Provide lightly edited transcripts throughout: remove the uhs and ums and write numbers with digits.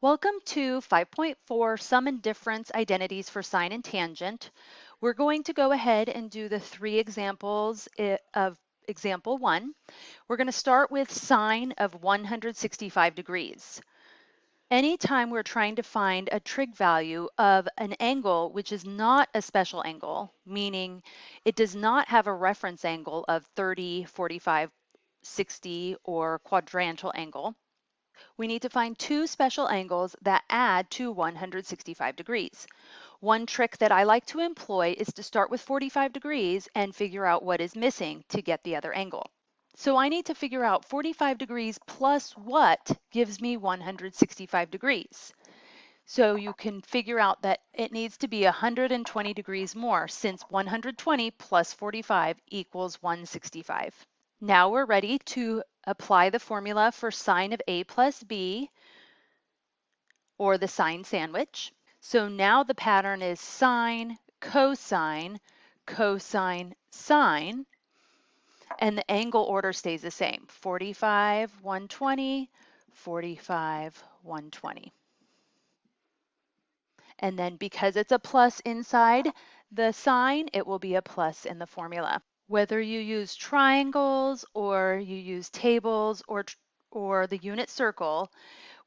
Welcome to 5.4 Sum and Difference Identities for Sine and Tangent. We're going to go ahead and do the three examples of example 1. We're going to start with sine of 165 degrees. Anytime we're trying to find a trig value of an angle which is not a special angle, meaning it does not have a reference angle of 30, 45, 60, or quadrantal angle, we need to find two special angles that add to 165 degrees. One trick that I like to employ is to start with 45 degrees and figure out what is missing to get the other angle. So I need to figure out 45 degrees plus what gives me 165 degrees. So you can figure out that it needs to be 120 degrees more, since 120 plus 45 equals 165. Now we're ready to apply the formula for sine of a plus b, or the sine sandwich. So now the pattern is sine, cosine, cosine, sine, and the angle order stays the same: 45, 120, 45, 120. And then because it's a plus inside the sine, it will be a plus in the formula. Whether you use triangles or you use tables or the unit circle,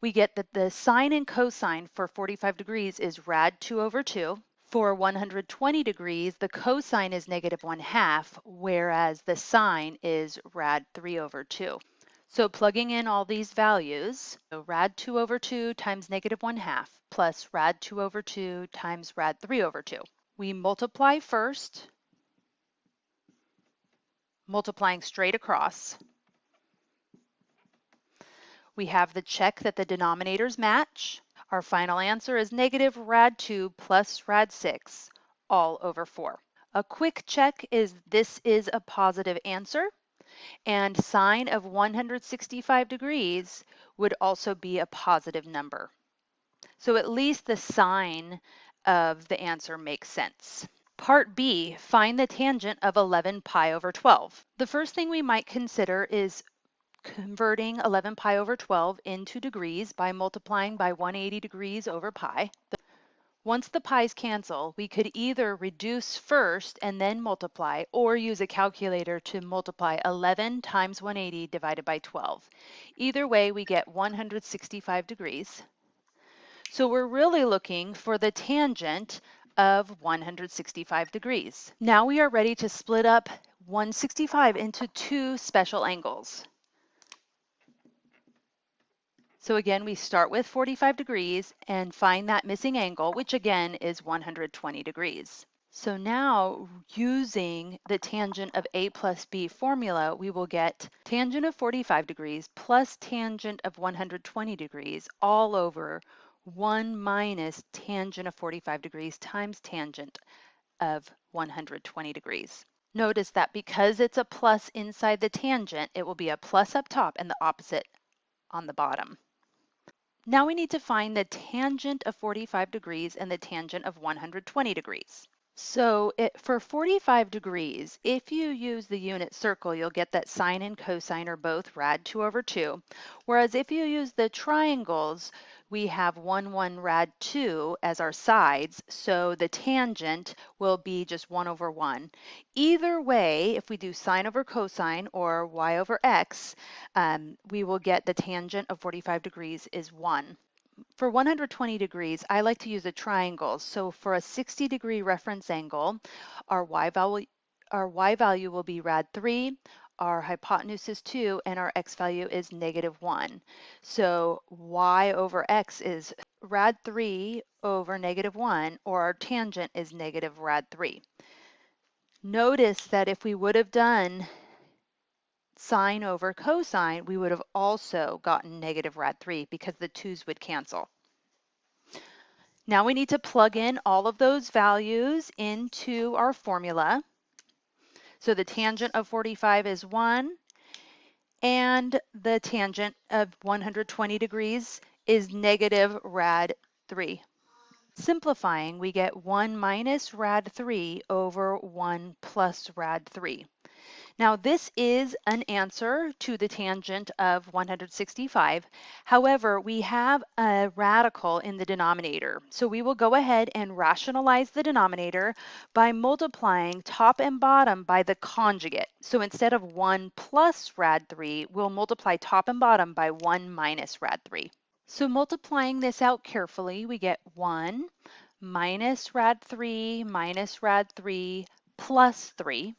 we get that the sine and cosine for 45 degrees is rad 2 over 2. For 120 degrees, the cosine is negative 1/2, whereas the sine is rad 3 over 2. So plugging in all these values, so rad 2 over 2 times negative 1/2 plus rad 2 over 2 times rad 3 over 2. We multiply first, multiplying straight across. We have the check that the denominators match. Our final answer is negative rad 2 plus rad 6 all over 4. A quick check is this is a positive answer, and sine of 165 degrees would also be a positive number. So at least the sign of the answer makes sense. Part B, find the tangent of 11 pi over 12. The first thing we might consider is converting 11 pi over 12 into degrees by multiplying by 180 degrees over pi. Once the pi's cancel, we could either reduce first and then multiply, or use a calculator to multiply 11 times 180 divided by 12. Either way, we get 165 degrees. So we're really looking for the tangent of 165 degrees. Now we are ready to split up 165 into two special angles. So again, we start with 45 degrees and find that missing angle, which again is 120 degrees. So now, using the tangent of a plus b formula, we will get tangent of 45 degrees plus tangent of 120 degrees all over 1 minus tangent of 45 degrees times tangent of 120 degrees. Notice that because it's a plus inside the tangent, it will be a plus up top and the opposite on the bottom. Now we need to find the tangent of 45 degrees and the tangent of 120 degrees. So for 45 degrees, if you use the unit circle, you'll get that sine and cosine are both rad 2 over 2. Whereas if you use the triangles, we have 1, 1, rad 2 as our sides, so the tangent will be just 1 over 1. Either way, if we do sine over cosine or y over x, we will get the tangent of 45 degrees is 1. For 120 degrees, I like to use a triangle. So for a 60-degree reference angle, our y value will be rad 3, our hypotenuse is 2, and our x value is negative 1. So y over x is rad 3 over negative 1, or our tangent is negative rad 3. Notice that if we would have done sine over cosine, we would have also gotten negative rad 3 because the 2's would cancel. Now we need to plug in all of those values into our formula. So the tangent of 45 is 1, and the tangent of 120 degrees is negative rad 3. Simplifying, we get 1 minus rad 3 over 1 plus rad 3. Now, this is an answer to the tangent of 165. However, we have a radical in the denominator. So we will go ahead and rationalize the denominator by multiplying top and bottom by the conjugate. So instead of 1 plus rad 3, we'll multiply top and bottom by 1 minus rad 3. So multiplying this out carefully, we get 1 minus rad 3 plus 3.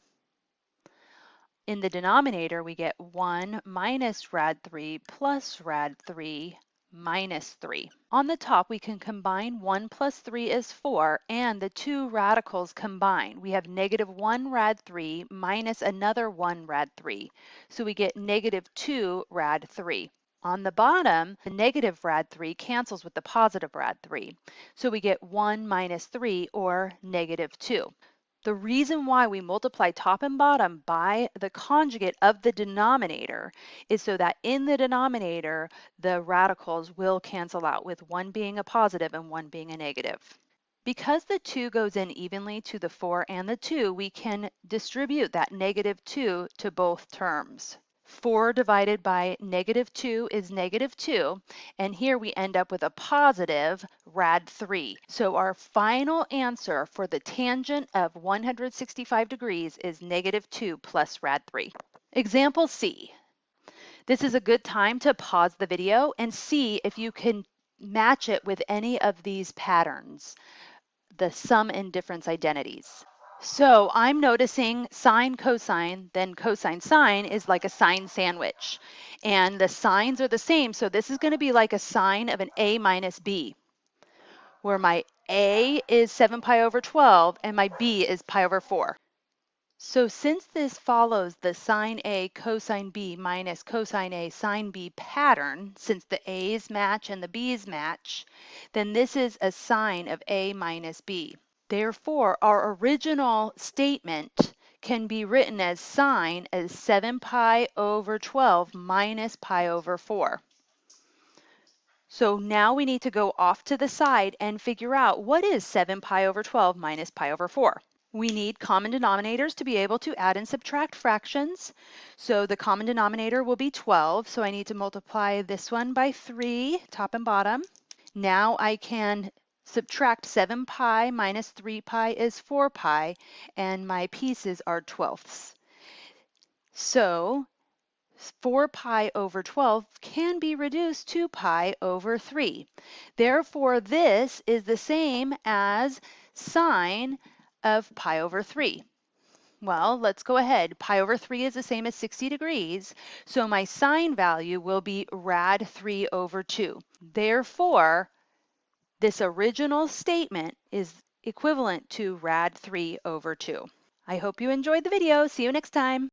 In the denominator, we get 1 minus rad 3 plus rad 3 minus 3. On the top, we can combine 1 plus 3 is 4, and the two radicals combine. We have negative 1 rad 3 minus another 1 rad 3. So we get negative 2 rad 3. On the bottom, the negative rad 3 cancels with the positive rad 3. So we get 1 minus 3, or negative 2. The reason why we multiply top and bottom by the conjugate of the denominator is so that in the denominator, the radicals will cancel out, with one being a positive and one being a negative. Because the 2 goes in evenly to the 4 and the 2, we can distribute that negative 2 to both terms. 4 divided by negative 2 is negative 2, and here we end up with a positive rad 3. So our final answer for the tangent of 165 degrees is negative 2 plus rad 3. Example C. This is a good time to pause the video and see if you can match it with any of these patterns, the sum and difference identities. So I'm noticing sine, cosine, then cosine, sine is like a sine sandwich. And the signs are the same, so this is going to be like a sine of an a minus b, where my a is 7 pi over 12 and my b is pi over 4. So since this follows the sine A cosine B minus cosine A sine B pattern, since the A's match and the B's match, then this is a sine of A minus B. Therefore, our original statement can be written as sine as 7 pi over 12 minus pi over 4. So now we need to go off to the side and figure out what is 7 pi over 12 minus pi over 4. We need common denominators to be able to add and subtract fractions. So the common denominator will be 12. So I need to multiply this one by 3, top and bottom. Now I can subtract 7 pi minus 3 pi is 4 pi, and my pieces are twelfths. So 4 pi over 12 can be reduced to pi over 3. Therefore, this is the same as sine of pi over 3. Well, let's go ahead. Pi over 3 is the same as 60 degrees, so my sine value will be rad 3 over 2. Therefore, this original statement is equivalent to rad 3 over 2. I hope you enjoyed the video. See you next time.